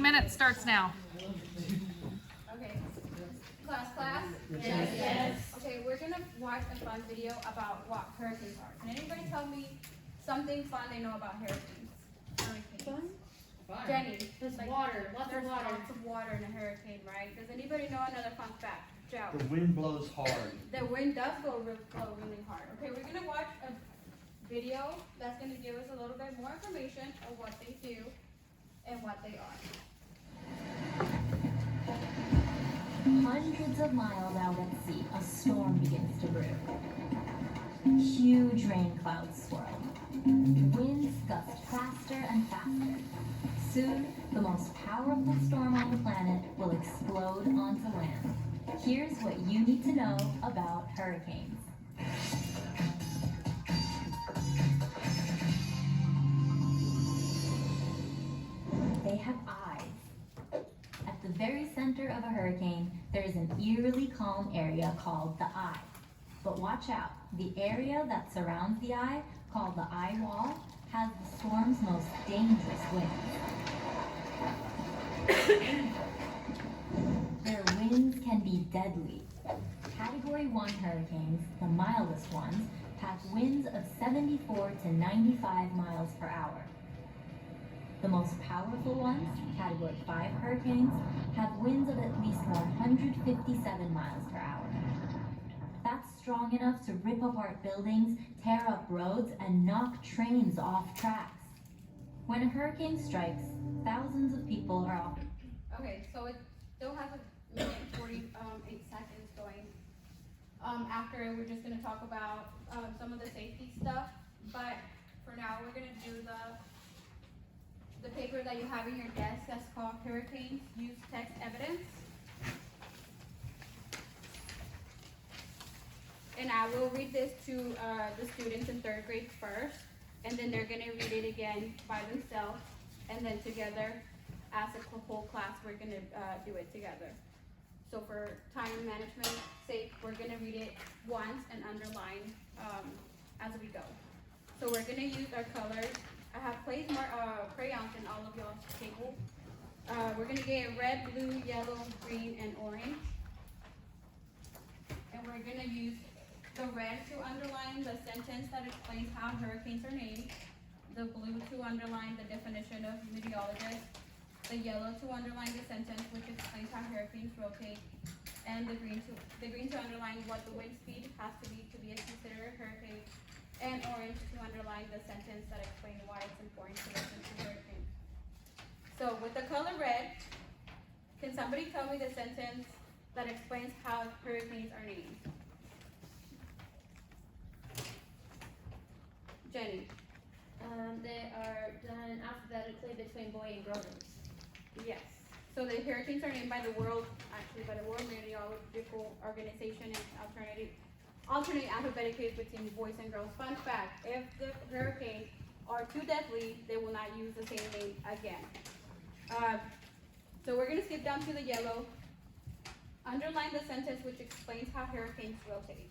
minutes starts now. Okay. Class? Yes. Okay, we're gonna watch a fun video about what hurricanes are. Can anybody tell me something fun they know about hurricanes? Hurricanes. Jenny. There's like, water, lots of There's water. lots of water in a hurricane, right? Does anybody know another fun fact? Joe. The wind blows hard. The wind does blow really hard. Okay, we're gonna watch a video that's gonna give us a little bit more information of what they do and what they are. Hundreds of miles out at sea, a storm begins to brew. Huge rain clouds swirl. Winds gust faster and faster. Soon, the most powerful storm on the planet will explode onto land. Here's what you need to know about hurricanes. They have eyes. At the very center of a hurricane, there is an eerily calm area called the eye. But watch out, the area that surrounds the eye, called the eye wall, has the storm's most dangerous winds. Their winds can be deadly. Category 1 hurricanes, the mildest ones, have winds of 74 to 95 miles per hour. The most powerful ones, Category 5 hurricanes, have winds of at least 157 miles per hour. That's strong enough to rip apart buildings, tear up roads, and knock trains off tracks. When a hurricane strikes, thousands of people are off. Okay, so it still has a minute 48 seconds going. After it, we're just gonna talk about some of the safety stuff. But for now, we're gonna do the paper that you have in your desk that's called Hurricanes Use Text Evidence. And I will read this to the students in 3rd grade first, and then they're gonna read it again by themselves, and then together, as a whole class, we're gonna do it together. So for time management sake, we're gonna read it once and underline as we go. So we're gonna use our colors. I have placed more crayons in all of y'all's table. We're gonna get red, blue, yellow, green, and orange. And we're gonna use the red to underline the sentence that explains how hurricanes are named, the blue to underline the definition of meteorologist, the yellow to underline the sentence which explains how hurricanes rotate, and the green to underline what the wind speed has to be considered a hurricane, and orange to underline the sentence that explains why it's important to listen to hurricanes. So with the color red, can somebody tell me the sentence that explains how hurricanes are named? Jenny. They are done alphabetically between boy and girl names. Yes. So the hurricanes are named by the World Meteorological Organization and alternate alphabetically between boys and girls. Fun fact, if the hurricanes are too deadly, they will not use the same name again. So we're gonna skip down to the yellow. Underline the sentence which explains how hurricanes rotate.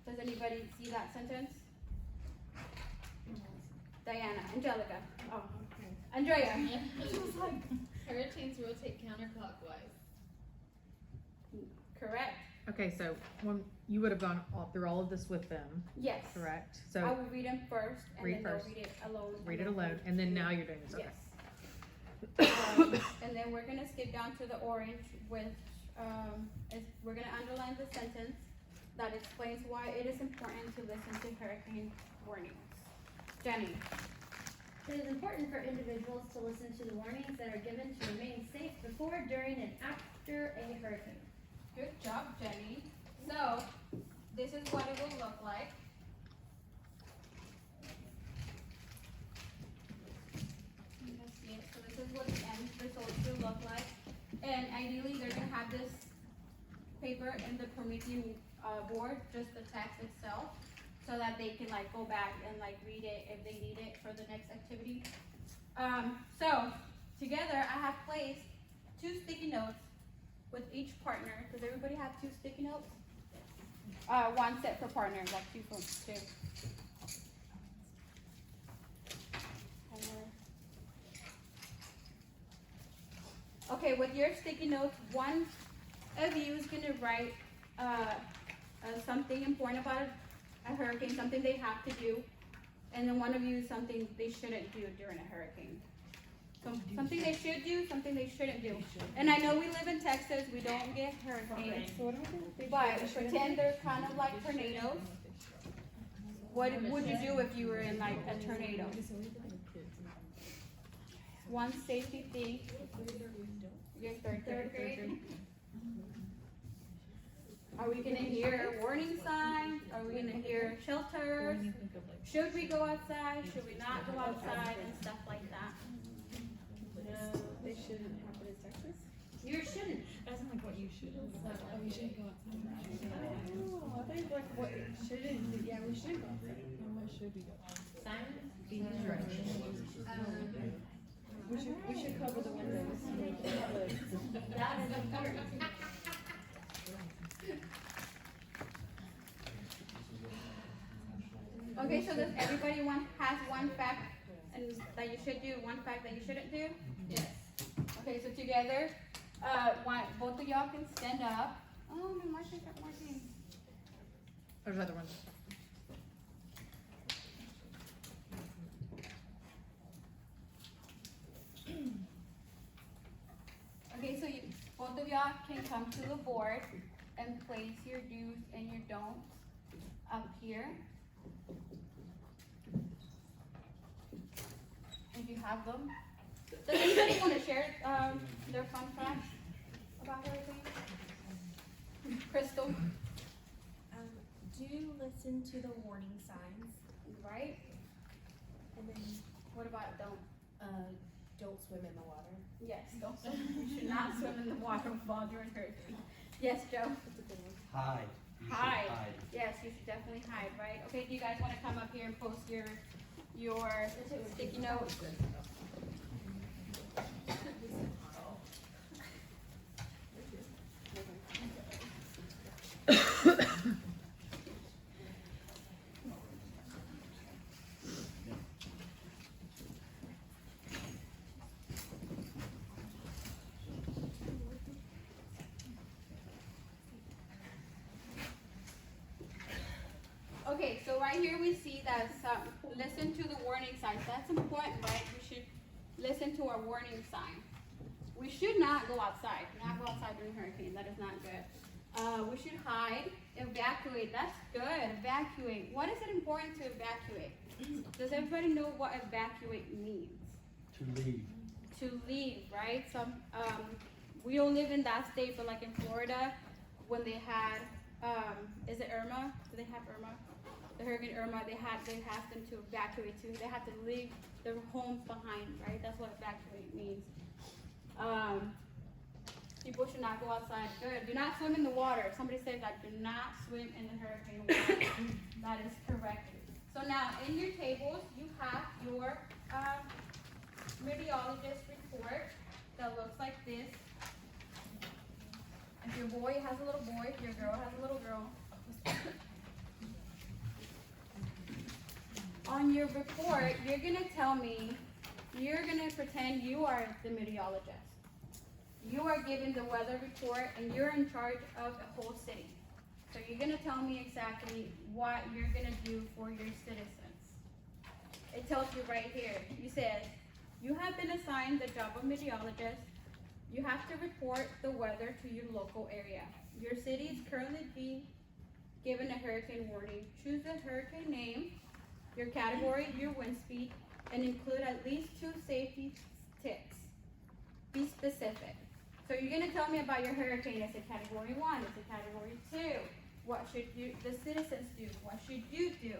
Does anybody see that sentence? Diana, Angelica, oh, Andrea. Hurricanes rotate counterclockwise. Correct. Okay, so when you would have gone through all of this with them, Yes. correct? I So will read them first, and Read then first. they'll read it alone. read it alone, and then now you're doing this. Okay. Yes. And then we're gonna skip down to the orange, which we're gonna underline the sentence that explains why it is important to listen to hurricane warnings. Jenny. It is important for individuals to listen to the warnings that are given to remain safe before, during, and after a hurricane. Good job, Jenny. So, this is what it will look like. You can see it. So this is what the end results will look like. And ideally, they're gonna have this paper in the Promethean board, just the text itself, so that they can like go back and like read it if they need it for the next activity. So, together I have placed 2 sticky notes with each partner. Does everybody have 2 sticky notes? One set per partner, like 2 for 2. Okay, with your sticky notes, one of you is gonna write, something important about a hurricane, something they have to do. And then one of you something they shouldn't do during a hurricane. So something they should do, something they shouldn't do. And I know we live in Texas, we don't get hurricanes, but pretend they're kind of like tornadoes. What would you do if you were in like a tornado? One safety thing. You're third grade. Are we gonna hear warning signs? Are we gonna hear shelters? Should we go outside? Should we not go outside and stuff like that? No, they shouldn't happen in Texas. You shouldn't. That's like what you should. Oh, we shouldn't go outside. Oh, I think like what shouldn't, yeah, we should go outside. What should we go outside? We should cover the windows. That is important. Okay, so does everybody has one fact and that you should do, one fact that you shouldn't do? Yes. Okay, so together, both of y'all can stand up. Oh, my markers aren't working. There's other ones. Okay, so both of y'all can come to the board and place your do's and your don'ts up here. If you have them. Does anybody want to share their fun facts about hurricanes? Crystal, Do listen to the warning signs, right? and then What about don't? don't swim in the water. Yes, don't swim. You should not swim in the water while during hurricane. Yes, Joe? Hide. You should Hide. Yes, you should definitely hide, right? Okay, do you guys want to come up here and post your sticky notes? Okay, so right here we see that listen to the warning signs. That's important, right? We should listen to our warning sign. We should not go outside. Not go outside during hurricane. That is not good. We should hide, evacuate. That's good. Evacuate. What is it important to evacuate? Does everybody know what evacuate means? To leave. To leave, right? We don't live in that state, but like in Florida, when they had, is it Irma? Do they have Irma? The Hurricane Irma, they asked them to evacuate too. They had to leave their homes behind, right? That's what evacuate means. People should not go outside. Good. Do not swim in the water. If somebody says that, do not swim in the hurricane water. That is correct. So now in your tables, you have your meteorologist report that looks like this. If your boy has a little boy, if your girl has a little girl. On your report, you're gonna tell me, you're gonna pretend you are the meteorologist. You are given the weather report and you're in charge of a whole city. So you're gonna tell me exactly what you're gonna do for your citizens. It tells you right here, you said, you have been assigned the job of meteorologist. You have to report the weather to your local area. Your city is currently being given a hurricane warning. Choose the hurricane name, your category, your wind speed, and include at least 2 safety tips. Be specific. So you're gonna tell me about your hurricane. Is it category 1? Is it category 2? What should the citizens do? What should you do?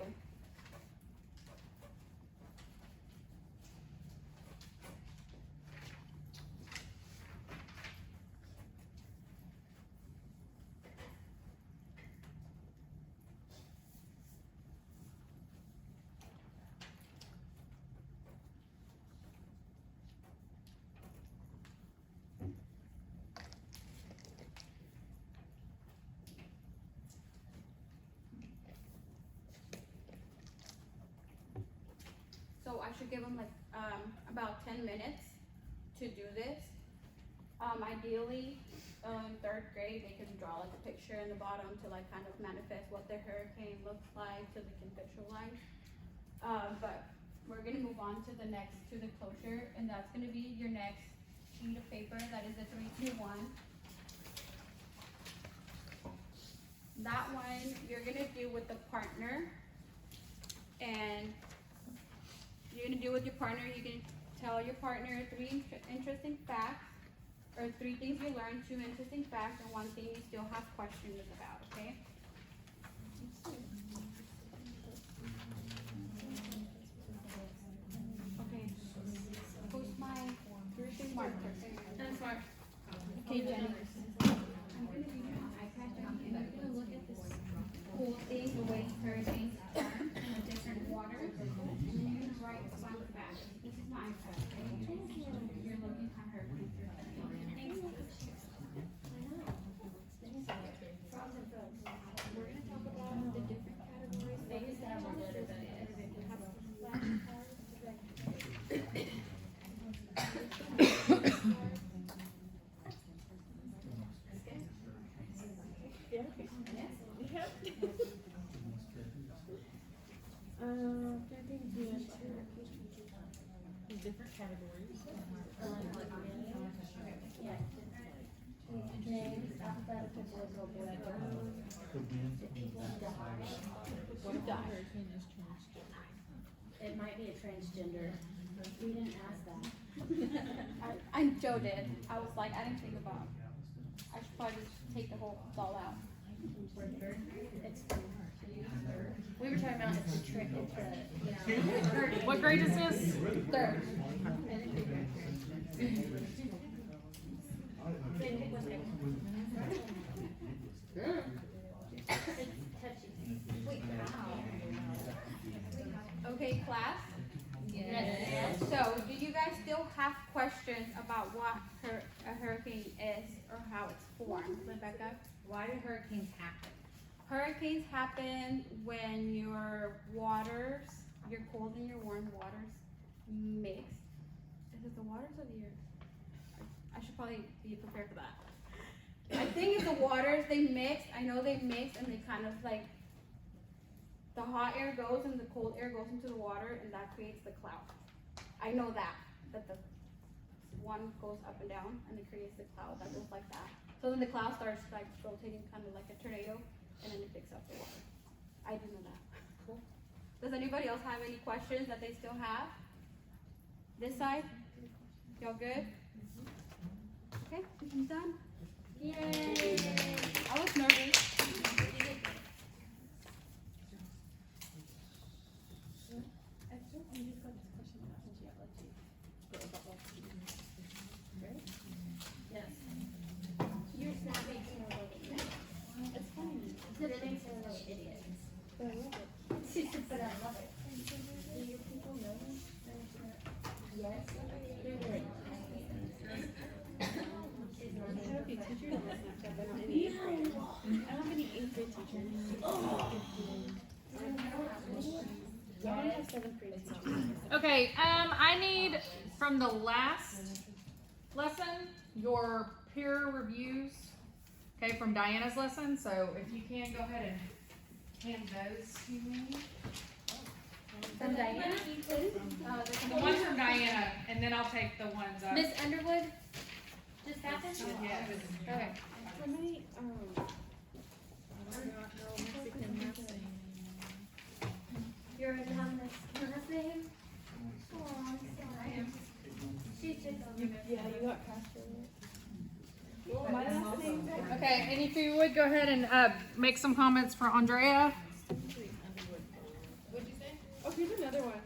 So I should give them like about 10 minutes to do this. Ideally, in third grade, they can draw like a picture in the bottom to like kind of manifest what the hurricane looks like so they can visualize. But we're gonna move on to the closure, and that's gonna be your next sheet of paper. That is a 3, 2, 1. That one you're gonna do with the partner, and you're gonna do with your partner. You can tell your partner 3 interesting facts, or 3 things you learned, 2 interesting facts, and 1 thing you still have questions about. Okay. Okay. Who's my marker? I'm smart. Okay, Jenny. I'm gonna give you my iPad, Jenny, and you're gonna look at this cool thing, the way hurricanes form in the different waters, and then you're gonna write fun facts. This is my iPad, okay? You're looking at hurricanes. We're gonna talk about the different categories. Maybe that one better than Different categories. Names, alphabetical order. What if the hurricane is transgender? It might be a transgender. We didn't ask that. Joe did. I was like, I didn't think about. I should probably just take the whole all out. It's we were talking about it's a trick. It's a, you know. What grade is this? Third. Okay, class. Yes. So, do you guys still have questions about what a hurricane is or how it's formed, Rebecca? Why do hurricanes happen? Hurricanes happen when your waters, your cold and your warm waters mix. Is it the waters or the air? I should probably be prepared for that. I think it's the waters, they mix. I know they mix and they kind of like, the hot air goes and the cold air goes into the water and that creates the cloud. I know that the one goes up and down and it creates the cloud that goes like that. So then the cloud starts like rotating kind of like a tornado and then it picks up the water. I do know that. Cool. Does anybody else have any questions that they still have? This side? Y'all good? Okay, I'm done. Yay! I was nervous. Yes. You're snapping to a little. It's fine. It makes her a little idiot. But I love it. But I love it. Do your people know this? Yes. They're like, I have a few teachers on Snapchat, but not any. I don't have any 8th grade teachers. I only have 7th grade teachers. Okay, I need from the last lesson your peer reviews, okay, from Diana's lesson. So if you can, go ahead and hand those to me. from Diana? The ones from Diana, and then I'll take the ones up. Miss Underwood? Just happened? Yeah. Okay. How many, Mexican math? You're on this last name? Oh, I'm sorry. She's just Yeah, you got Castro. My last name. Okay, and if you would go ahead and make some comments for Andrea. What'd you say? Oh, here's another one.